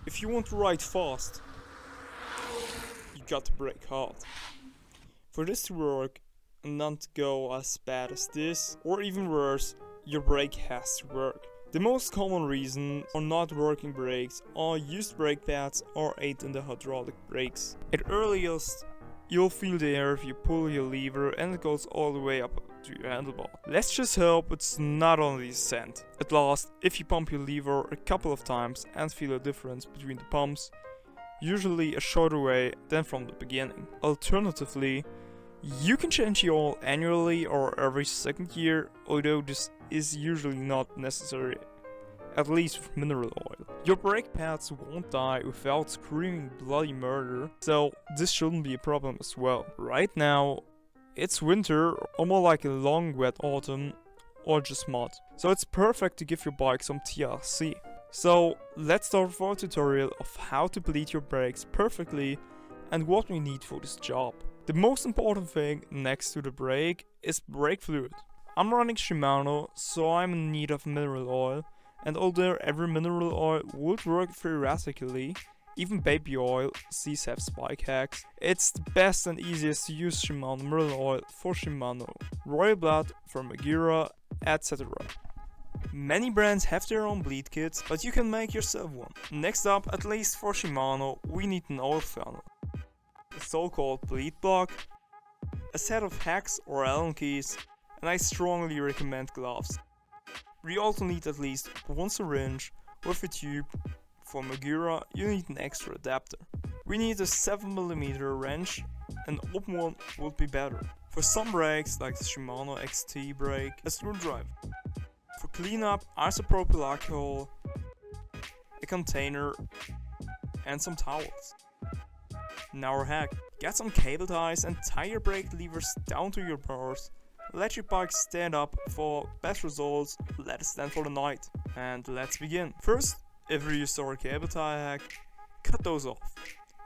If you want to ride fast, you got to brake hard. For this to work and not to go as bad as this, or even worse, your brake has to work. The most common reason for not working brakes are used brake pads or aid in the hydraulic brakes. At earliest, you'll feel the air if you pull your lever and it goes all the way up to your handlebar. Let's just hope it's not on the descent. At last, if you pump your lever a couple of times and feel a difference between the pumps, usually a shorter way than from the beginning. Alternatively, you can change your oil annually or every second year, although this is usually not necessary, at least with mineral oil. Your brake pads won't die without screaming bloody murder, so this shouldn't be a problem as well. Right now, it's winter, or more like a long wet autumn, or just mud. So it's perfect to give your bike some TLC. So let's start with our tutorial of how to bleed your brakes perfectly and what we need for this job. The most important thing next to the brake is brake fluid. I'm running Shimano, so I'm in need of mineral oil, and although every mineral oil would work theoretically, even baby oil, these have spike hacks, it's the best and easiest to use Shimano mineral oil for Shimano, Royal Blood for Magura, etc. Many brands have their own bleed kits, but you can make yourself one. Next up, at least for Shimano, we need an oil funnel, a so-called bleed block, a set of hacks or Allen keys, and I strongly recommend gloves. We also need at least one syringe with a tube. For Magura, you need an extra adapter. We need a 7mm wrench, an open one would be better. For some brakes, like the Shimano XT brake, a screwdriver. For cleanup, isopropyl alcohol, a container, and some towels. Now our hack. Get some cable ties and tie your brake levers down to your bars. Let your bike stand up for best results, let it stand for the night. And let's begin. First, if you use our cable tie hack, cut those off.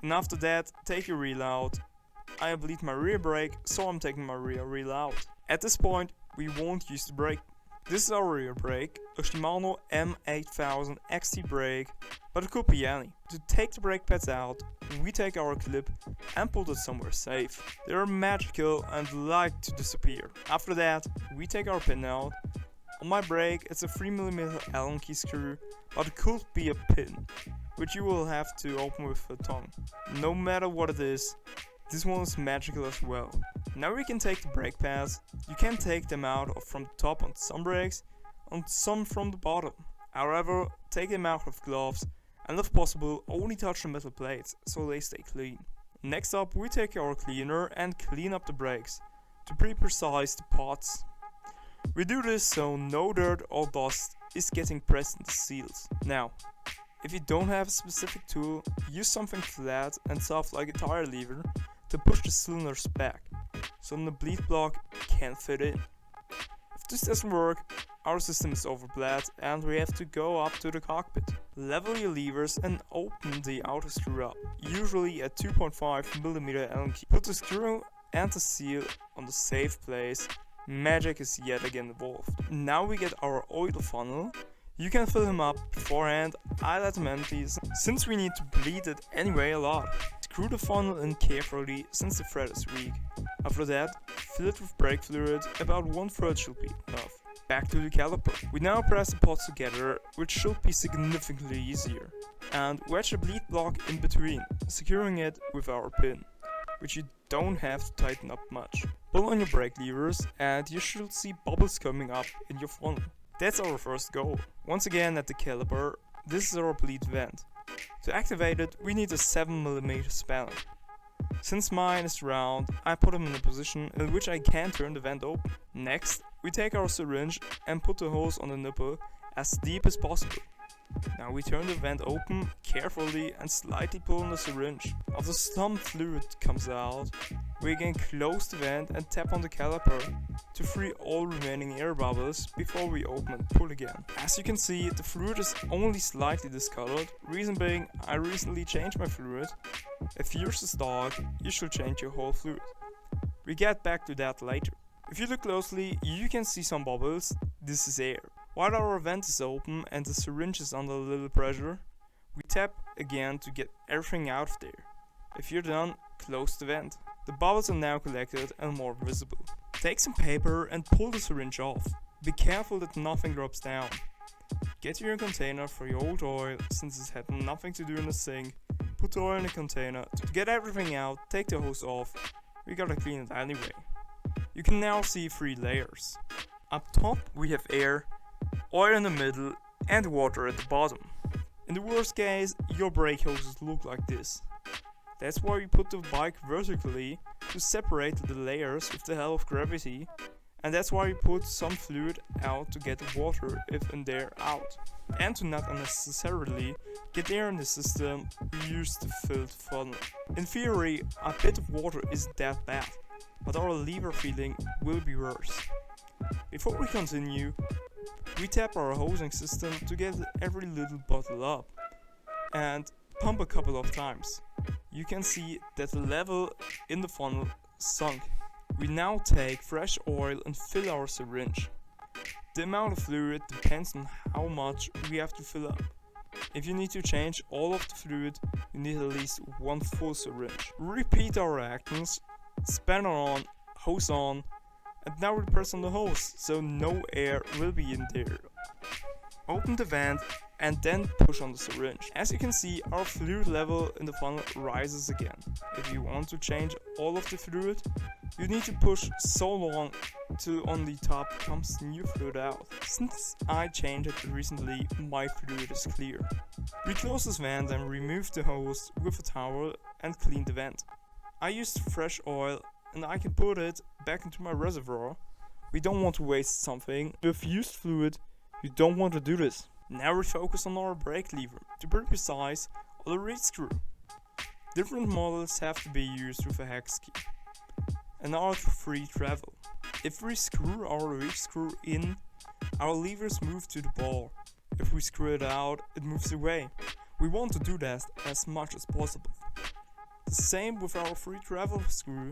And after that, take your reel out. I bleed my rear brake, so I'm taking my rear reel out. At this point, we won't use the brake. This is our rear brake, a Shimano M8000 XT brake, but it could be any. To take the brake pads out, we take our clip and put it somewhere safe. They are magical and like to disappear. After that, we take our pin out. On my brake, it's a 3mm Allen key screw, but it could be a pin, which you will have to open with a tongue. No matter what it is, this one is magical as well. Now we can take the brake pads. You can take them out from the top on some brakes, on some from the bottom. However, take them out with gloves and if possible only touch the metal plates so they stay clean. Next up, we take our cleaner and clean up the brakes, to be precise, the pots. We do this so no dirt or dust is getting pressed in the seals. Now, if you don't have a specific tool, use something flat and soft like a tire lever to push the cylinders back, so the bleed block can't fit in. If this doesn't work, our system is overbled and we have to go up to the cockpit. Level your levers and open the outer screw up, usually a 2.5mm Allen key. Put the screw and the seal on the safe place. Magic is yet again involved. Now we get our oil funnel. You can fill him up beforehand, I let him empty since we need to bleed it anyway a lot. Screw the funnel in carefully since the thread is weak. After that, fill it with brake fluid, about 1 thread should be enough. Back to the caliper. We now press the pots together, which should be significantly easier. And wedge the bleed block in between, securing it with our pin, which you don't have to tighten up much. Pull on your brake levers and you should see bubbles coming up in your funnel. That's our first goal. Once again at the caliper, this is our bleed vent. To activate it, we need a 7mm spanner. Since mine is round, I put him in a position in which I can turn the vent open. Next, we take our syringe and put the hose on the nipple as deep as possible. Now we turn the vent open carefully and slightly pull on the syringe. After some fluid comes out, we again close the vent and tap on the caliper to free all remaining air bubbles before we open and pull again. As you can see, the fluid is only slightly discolored, reason being I recently changed my fluid. If yours is dark, you should change your whole fluid. We get back to that later. If you look closely, you can see some bubbles. This is air. While our vent is open and the syringe is under a little pressure, We tap again to get everything out of there. If you're done, close the vent. The bubbles are now collected and more visible. Take some paper and pull the syringe off. Be careful that nothing drops down. Get your container for your old oil, since it had nothing to do in the sink. Put the oil in the container. To get everything out, take the hose off. We gotta clean it anyway. You can now see 3 layers. Up top we have air, oil in the middle and water at the bottom. In the worst case, your brake hoses look like this. That's why we put the bike vertically to separate the layers with the help of gravity, and that's why we put some fluid out to get the water if in there out. And to not unnecessarily get air in the system, we use the filled funnel. In theory, a bit of water isn't that bad, but our lever feeling will be worse. Before we continue, we tap our hosing system to get every little bottle up and pump a couple of times. You can see that the level in the funnel sunk. We now take fresh oil and fill our syringe. The amount of fluid depends on how much we have to fill up. If you need to change all of the fluid, you need at least 1 full syringe. Repeat our actions, spanner on, hose on, and now we press on the hose, so no air will be in there. Open the vent and then push on the syringe. As you can see, our fluid level in the funnel rises again. If you want to change all of the fluid, you need to push so long till on the top comes new fluid out. Since I changed it recently, my fluid is clear. We close this vent and remove the hose with a towel and clean the vent. I used fresh oil and I can put it back into my reservoir. We don't want to waste something. With used fluid, you don't want to do this. Now we focus on our brake lever, to be precise, on the reed screw. Different models have to be used with a hex key and are for free travel. If we screw our reed screw in, our levers move to the ball. If we screw it out, it moves away. We want to do that as much as possible. The same with our free travel screw.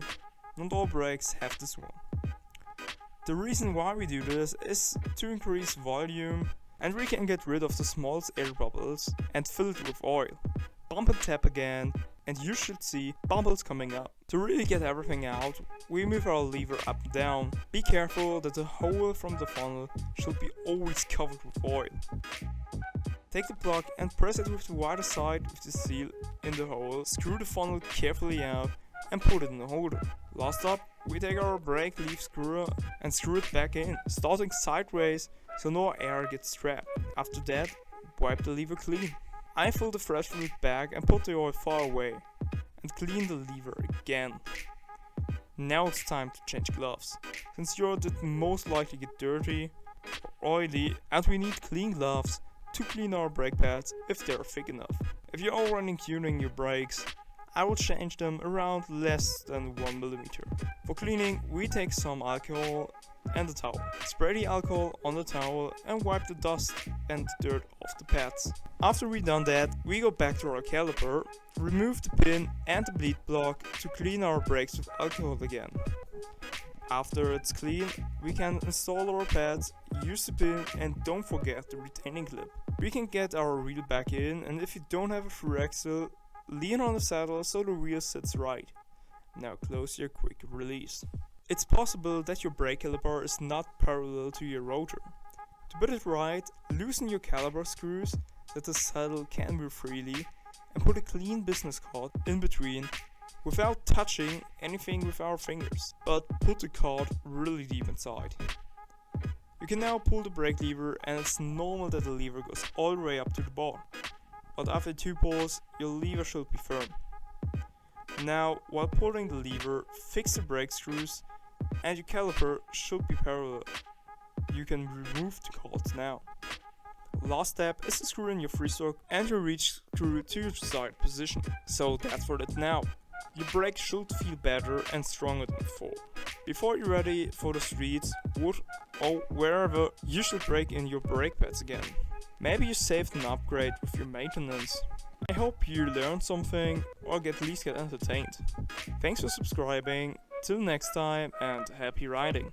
Not all brakes have this one. The reason why we do this is to increase volume, and we can get rid of the smallest air bubbles and fill it with oil. Bump and tap again, and you should see bubbles coming up. To really get everything out, we move our lever up and down. Be careful that the hole from the funnel should be always covered with oil. Take the plug and press it with the wider side with the seal in the hole. Screw the funnel carefully out and put it in the holder. Last up, we take our brake leaf screwer and screw it back in, starting sideways so no air gets trapped. After that, wipe the lever clean. I fill the fresh fluid bag and put the oil far away and clean the lever again. Now it's time to change gloves, since yours did most likely get dirty or oily, and we need clean gloves to clean our brake pads if they are thick enough. If you're already tuning your brakes, I will change them around less than 1 mm. For cleaning, we take some alcohol and a towel. Spray the alcohol on the towel and wipe the dust and dirt off the pads. After we've done that, we go back to our caliper, remove the pin and the bleed block to clean our brakes with alcohol again. After it's clean, we can install our pads, use the pin, and don't forget the retaining clip. We can get our wheel back in, and if you don't have a through axle, lean on the saddle so the wheel sits right. Now close your quick release. It's possible that your brake caliper is not parallel to your rotor. To put it right, loosen your caliper screws that the saddle can move freely and put a clean business card in between without touching anything with our fingers, but put the card really deep inside. You can now pull the brake lever, and it's normal that the lever goes all the way up to the bar, but after 2 pulls, your lever should be firm. Now, while pulling the lever, fix the brake screws and your caliper should be parallel. You can remove the cards now. Last step is to screw in your freestock and your reach screw to your desired position. So that's for it now. Your brake should feel better and stronger than before. Before you're ready for the streets, wood or wherever, you should break in your brake pads again. Maybe you saved an upgrade with your maintenance. I hope you learned something or at least get entertained. Thanks for subscribing, till next time and happy riding!